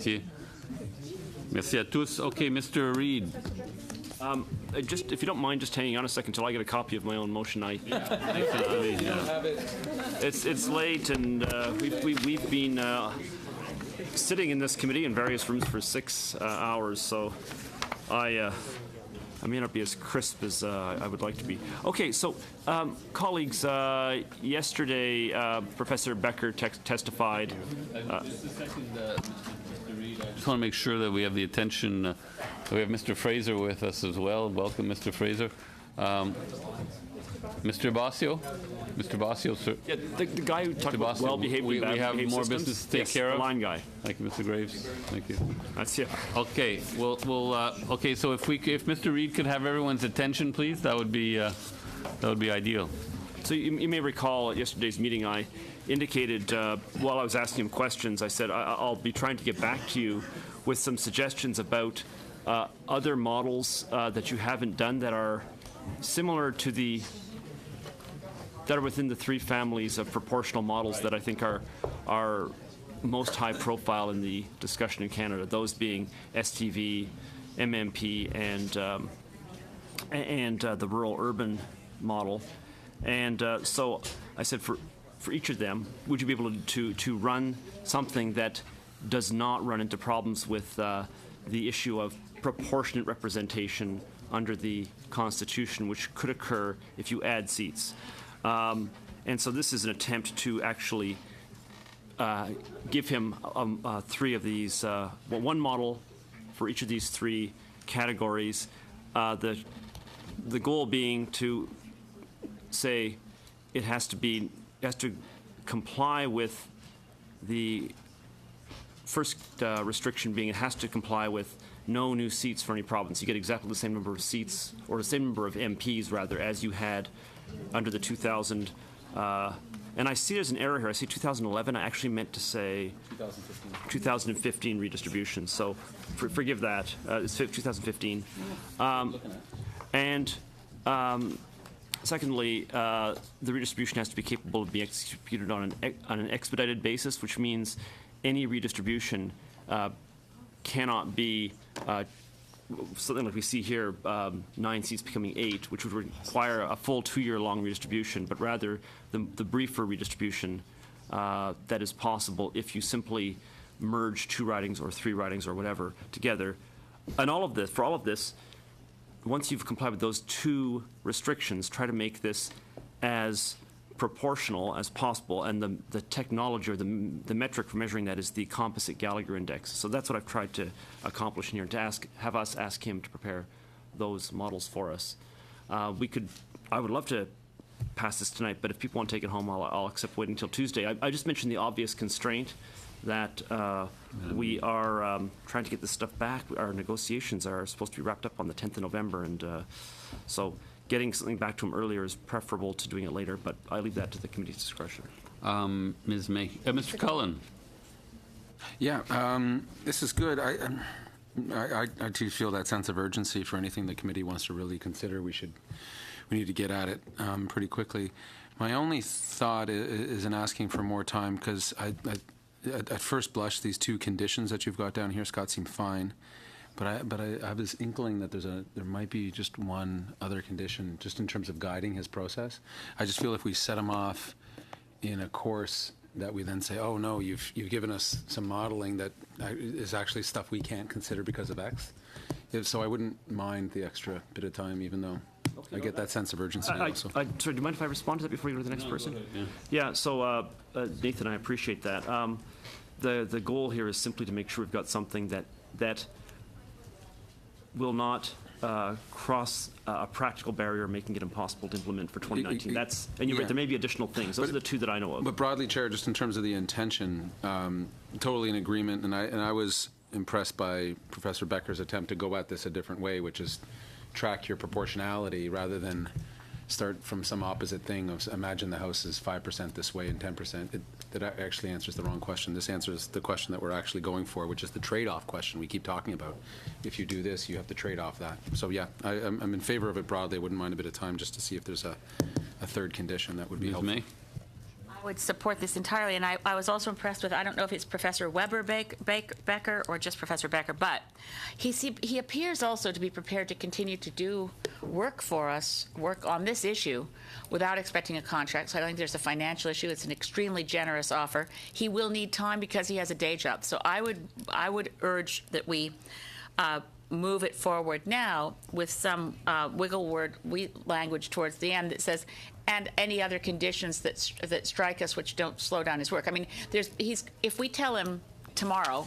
Merci. Merci à tous. Okay, Mr. Reid. Just, if you don't mind just hanging on a second until I get a copy of my own motion. It's late, and we've been sitting in this committee in various rooms for 6 hours, so I may not be as crisp as I would like to be. Okay, so colleagues, yesterday Professor Becker testified. Just a second, Mr. Reid. I just want to make sure that we have the attention. We have Mr. Fraser with us as well. Welcome, Mr. Fraser. Mr. Basio? Mr. Basio, sir. Yeah, the guy who talked about well-behaved we have more systems. business to take care of. The line guy. Thank you, Mr. Graves. Thank you. That's it. Okay, okay. So if Mr. Reid could have everyone's attention, please, that would be ideal. So you may recall at yesterday's meeting, I indicated while I was asking him questions, I said I'll be trying to get back to you with some suggestions about other models that you haven't done that are similar to that are within the 3 families of proportional models that I think are most high profile in the discussion in Canada, those being STV, MMP, and the rural-urban model. And so I said for each of them, would you be able to run something that does not run into problems with the issue of proportionate representation under the Constitution, which could occur if you add seats. And so this is an attempt to actually give him 3 of these, one model for each of these 3 categories. The goal being to say it has to comply with the first restriction being it has to comply with no new seats for any province. You get exactly the same number of seats, or the same number of MPs, rather, as you had under the 2000. And I see there's an error here. I see 2011. I actually meant to say 2015 redistribution. So forgive that. It's 2015. Secondly, the redistribution has to be capable of being executed on an expedited basis, which means any redistribution cannot be something like we see here, 9 seats becoming 8, which would require a full 2-year-long redistribution, but rather the briefer redistribution that is possible if you simply merge 2 ridings or 3 ridings or whatever together. And for all of this, once you've complied with those 2 restrictions, try to make this as proportional as possible, and the technology or the metric for measuring that is the composite Gallagher index. So that's what I've tried to accomplish in here, to have us ask him to prepare those models for us. I would love to pass this tonight, but if people want to take it home, I'll accept waiting until Tuesday. I just mentioned the obvious constraint that we are trying to get this stuff back. Our negotiations are supposed to be wrapped up on the 10th of November, and so getting something back to him earlier is preferable to doing it later, but I leave that to the committee's discretion. Ms. May. Mr. Cullen. Yeah, this is good. I do feel that sense of urgency for anything the committee wants to really consider. We need to get at it pretty quickly. My only thought is in asking for more time, because at first blush, these 2 conditions that you've got down here, Scott, seem fine. But I have this inkling that there might be just one other condition, just in terms of guiding his process. I just feel if we set him off in a course that we then say, oh no, you've given us some modeling that is actually stuff we can't consider because of X. So I wouldn't mind the extra bit of time, even though I get that sense of urgency also. Sorry, do you mind if I respond to that before you go to the next person? Yeah. So Nathan, I appreciate that. The goal here is simply to make sure we've got something that will not cross a practical barrier, making it impossible to implement for 2019. And you're right, there may be additional things. Those are the 2 that I know of. But broadly, Chair, just in terms of the intention, totally in agreement. And I was impressed by Professor Becker's attempt to go at this a different way, which is track your proportionality rather than start from some opposite thing of imagine the House is 5% this way and 10%. That actually answers the wrong question. This answers the question that we're actually going for, which is the trade-off question we keep talking about. If you do this, you have to trade off that. So yeah, I'm in favor of it broadly. I wouldn't mind a bit of time just to see if there's a 3rd condition that would be helpful. May? I would support this entirely, and I was also impressed with, I don't know if it's Professor Weber Becker or just Professor Becker, but he appears also to be prepared to continue to do work for us, work on this issue, without expecting a contract. So I don't think there's a financial issue. It's an extremely generous offer. He will need time because he has a day job. So I would urge that we move it forward now with some wiggle word language towards the end that says, and any other conditions that strike us which don't slow down his work. I mean, if we tell him tomorrow,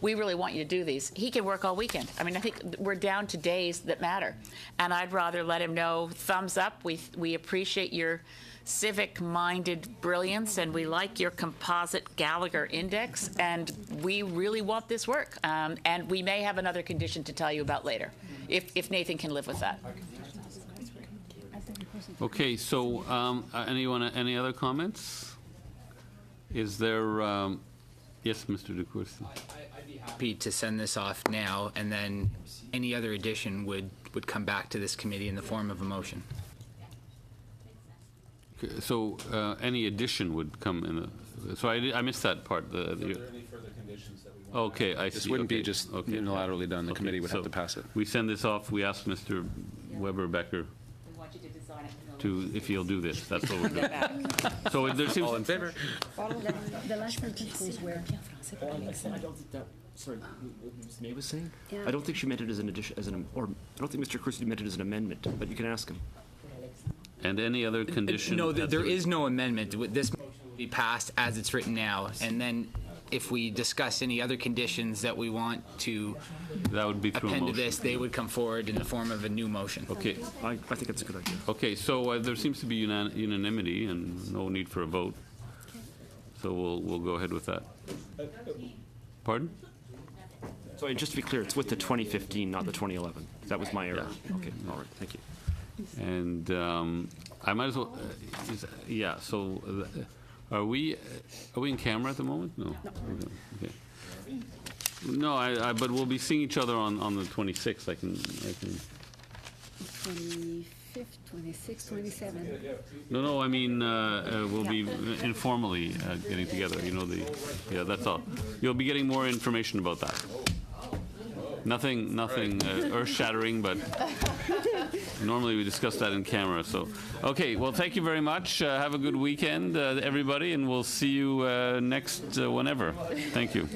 we really want you to do these, he can work all weekend. I mean, I think we're down to days that matter. And I'd rather let him know, thumbs up, we appreciate your civic-minded brilliance, and we like your composite Gallagher index, and we really want this work. And we may have another condition to tell you about later, if Nathan can live with that. Okay, so any other comments? Is there, yes, Mr. DeCourcy? I'd be happy to send this off now, and then any other addition would come back to this committee in the form of a motion. Okay, so any addition would come in so I missed that part. Are there any further conditions that we want? Okay, I see. This wouldn't be Okay. just Okay. unilaterally done. The Okay, committee would have so to pass it. We send this off, we ask Mr. Weber Becker We want you to design it. if he'll do this. That's what we're doing. So there seems... All in favor? The last sentence was where? I don't think that, sorry, Ms. May was saying? Yeah. I don't think she meant it as an addition, or I don't think Mr. Christie meant it as an amendment, but you can ask him. And any other condition? No, that's there a- is no amendment. This motion will be passed as it's written now, and then if we discuss any other conditions that we want to That would be through a append to motion. this, they would come forward in the form of a new motion. Okay. I think that's a good idea. Okay, so there seems to be unanimity and no need for a vote. So we'll go ahead with that. Pardon? So just to be clear, it's with the 2015, not the 2011. That was my error. Okay, all right, thank you. And I might as well, yeah, so are we in camera at the moment? No. Okay. No, but we'll be seeing each other on the 26th. I can. 25th, 26th, 27th. No, I mean, we'll be informally getting together, yeah, that's all. You'll be getting more information about that. Nothing earth-shattering, but normally we discuss that in camera, so. Okay, well, thank you very much. Have a good weekend, everybody, and we'll see you next whenever. Thank you.